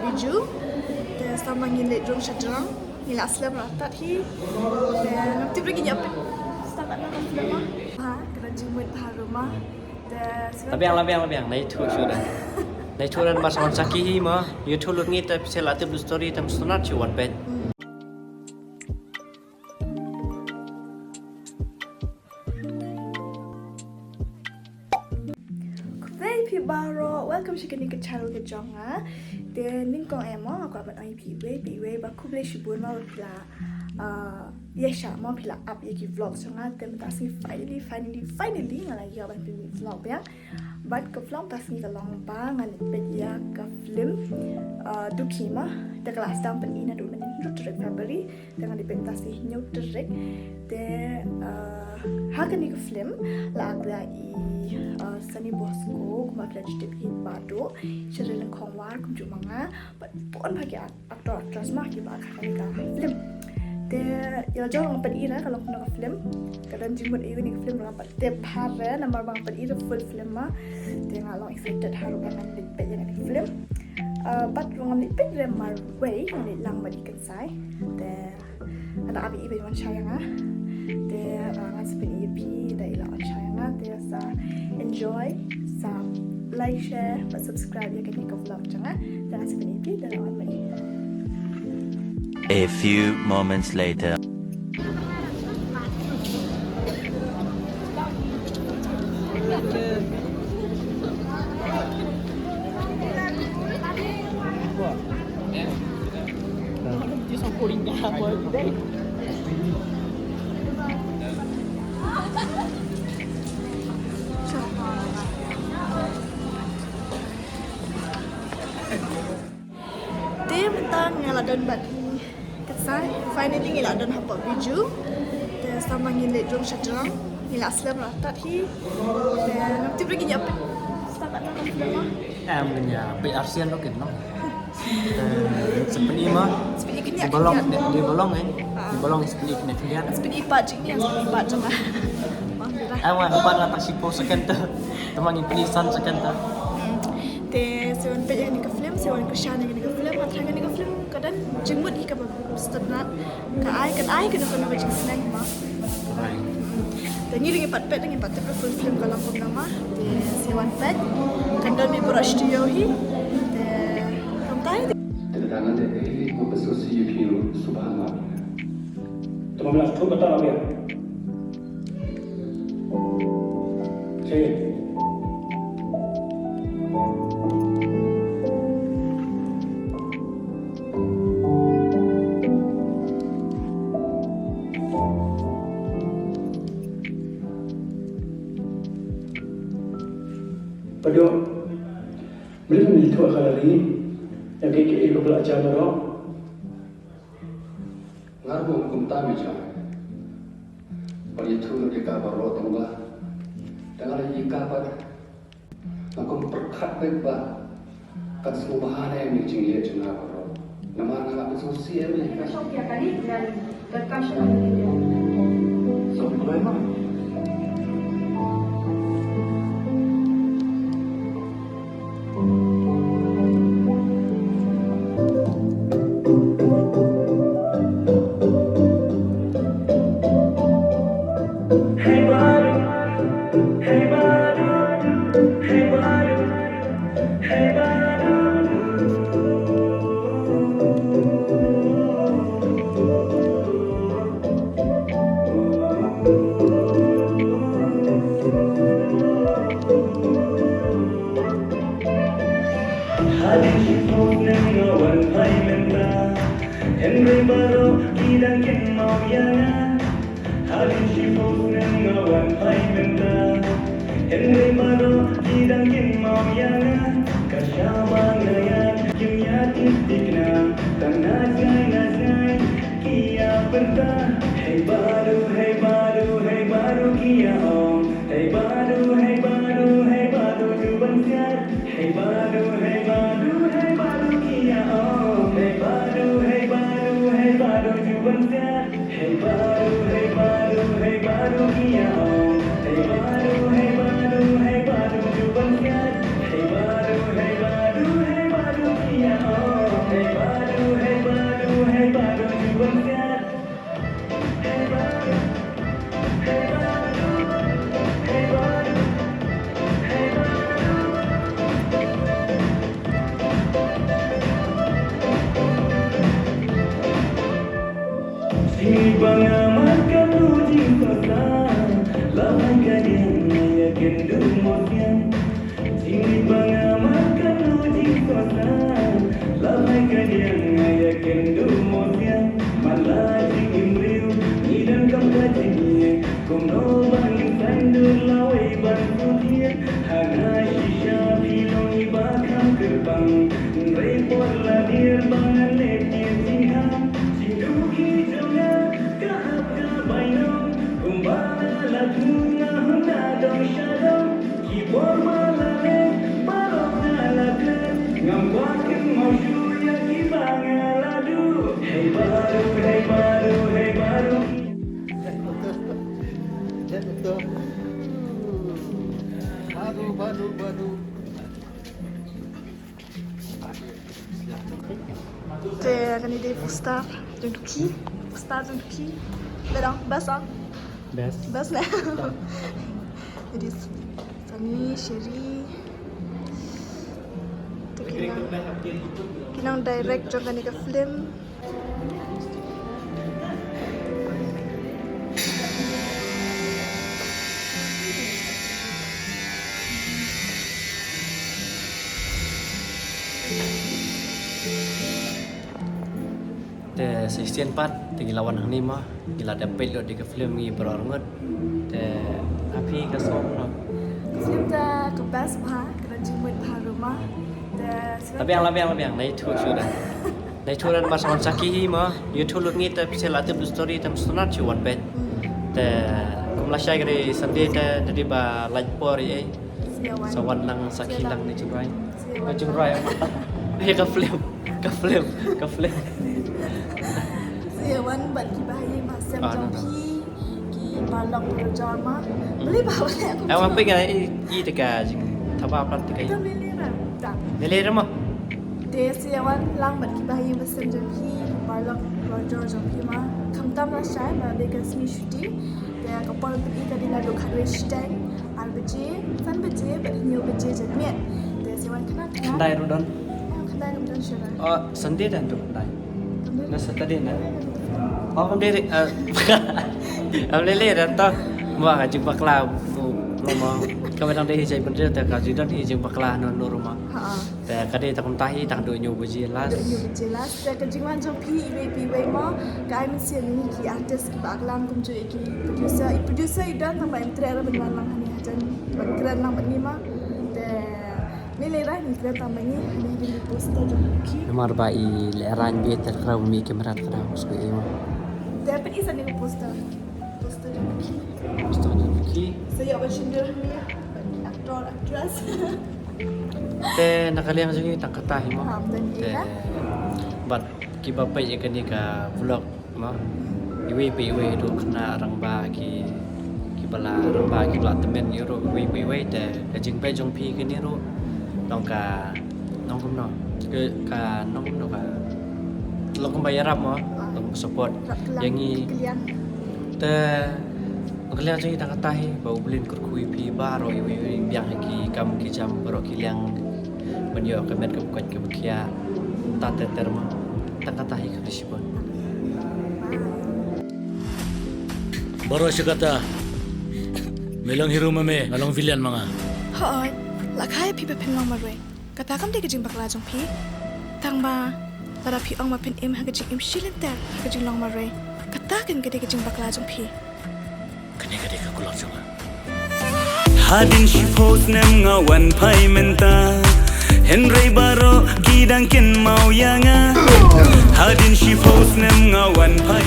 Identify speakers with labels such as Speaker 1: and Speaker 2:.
Speaker 1: biju dan sama ngilit drum syajrang ngilat aslam rata hi dan nanti pergi nyapin setakat nak film ha kena jemput rumah dan
Speaker 2: Labiang nai thu sudah. Nai thu dan mas on saki hi ma YouTube lut ngi ta sela tip story tam sunat chuan pen.
Speaker 1: Pi baro welcome shi kini ke channel ke jonga de ning kong emo aku abat ai pi we ba ku ble shi bun ma pila yesha ma pila up yeki vlog jonga tem ta si finally ngala ya ban pi vlog ya but ke vlog ta si long ba ngal pe ya ka film dukima de kelas dam pen ina du men trek February dengan di pentas si new trek de hakani ke film lagla i Sunny Bosco kuma flagship hit bado channel kong war kum jumanga but pon bagi aktor aktris mah ki ba ka film de ya jong pen ira kalau kuna film kadang jimun ini film rapat te phare number bang pen ira full film ma de ngalong excited haru bangan lit pe yang film but rongam lit pe re mar way ni lang ma dikan sai de ada abi ibe wan sayanga de ngaspen EP da ila wan sayanga de sa enjoy sa like share but subscribe ya kini ke vlog jangan jangan sebenarnya dan lawan lagi.
Speaker 3: A few moments later.
Speaker 1: Dia mentang ngaladon bat kesai finally ngaladon hapa biju dan sama ngilit drum syajrang ngilat aslam rata hi dan nanti pergi nyapin setakat nak film
Speaker 2: Em nya pe ASEAN lo ken no. Seperti mah
Speaker 1: seperti kini
Speaker 2: di bolong di bolong seperti kena kalian.
Speaker 1: seperti pajik ni seperti pajak lah
Speaker 2: Awan pan la tak sipo second tu. Teman yang penisan second tu.
Speaker 1: te sewan pe yang ni ke film sewan ke syana ni ke film atau ni ke film kadang jemput ika ba start ka ai ke nak bajik senang mah dan ni dengan pat ke full film kalau pun nama te sewan pet kadang ni brush studio hi te ramtai
Speaker 4: Kedatangan dari Kopasasi Yukiru Subhanallah.
Speaker 5: 15 tu betul Amir. Okey. Pada bila itu kali yang kita belajar dulu.
Speaker 4: Ngarbu hukum tami jam. Bagi turun di kabar rotong bah. Dengan lagi kabar. Aku perkat baik bah. Kat semua bahana yang micing dia cina baru. Nama anak sosial ni.
Speaker 6: Sofia kali dan kasih lagi.
Speaker 4: So bagaimana?
Speaker 5: Hey,
Speaker 1: Dia akan ide Pustar Jengki. Pustar Jengki. Berang, basang.
Speaker 2: Best.
Speaker 1: Bas lah. Jadi Sunny, Sherry. Tu kinang direct jangan ni ke film.
Speaker 2: Te season 4 tinggi lawan hang ni mah gila dapat lo di ke film ni berangut te api ke som no.
Speaker 1: Film dah ke bas pah, kena jemput pah rumah.
Speaker 2: Tapi yang naik tu sudah. Naik tu dan masa sakit mah YouTube lut ni te pisah latih story tam sunat cuan bet. Te kumlah saya kali sendiri te jadi ba light por ye. Sawan nang sakit lang ni curai. Curai mata. Ya ke film.
Speaker 1: Siawan buat kibahi masam jongki ki balong berjar mah. Beli bawa aku.
Speaker 2: Awak pergi i dekat thapa plat dekat.
Speaker 1: Kita melera. Tak.
Speaker 2: Melera mah.
Speaker 1: Dia siawan lang buat kibahi masam jongki balong berjar jongki mah. Kamtam lah saya bagai seni shooting. Dia kapal pergi tadi lalu kadwe stand. Albeje, san beje, berhiu beje jadmiat. Dia siawan kena.
Speaker 2: Kendai rudon.
Speaker 1: Kendai rudon syarah.
Speaker 2: Oh, sendiri dan tu kendai. Nasa tadi na. Oh, sendiri. Lele dan tu. Wah, jumpa kelau. Rumah. Kami đang đi chạy bên trên,แต่dưới đất thì jumpa kelau non rumah. แต่ก็ได้tak tahi tak do nyu buji las.
Speaker 1: Nyu buji las.แต่ก็จริงว่าจงพี่ไว้มาก็ไอ้มันเสียนี่ki artis ki baglang kum cuy ki producer idan tambah trailer benwan lang hani hajan keren lang bani ma. แต่นี่เลยlah ni keren tambah ni hani di poster jong ki.
Speaker 2: Nomor bai leran biar terkerau mi kamera terkerau sekali ini.
Speaker 1: แต่เป็นอีสันนี่poster jong ki.
Speaker 2: Poster jong ki.
Speaker 1: Saya buat sendiri ni aktor aktris.
Speaker 2: Te nakaliang juga tak katahi mo. Te
Speaker 1: Iya.
Speaker 2: bat kibapai je kani ka vlog mo. Iwi do kena rang ba ki bala rang ba ki bala temen ro iwi te kajing pe jong pi kani ro nong kum no. Ke ka nong kum no ka. Lo kum bayar mo. Nong support yang ni te nakaliang juga tak katahi bau belin kurkui pi baro iwi biang ki kam ki jam baro ki liang menyo kemet kebukat kebukia tante terma tak katahi krisipon.
Speaker 7: Baro siya kata, melang hero mame, along villain mga.
Speaker 1: Hoy, lakai pi pe pen long ma roi. Kata kam de ke jing bakla jong pi. Tang ba para pi ong ma pen im ha ke jing im shilin ter ke jing long ma roi. Kata kan ke de ke jing bakla jong pi.
Speaker 7: Kani-kani ka kulak siya nga.
Speaker 8: Hadin si post nem nga wan pai menta. Henry Baro kidang ken mau yanga. Hadin si post nem nga wan pai.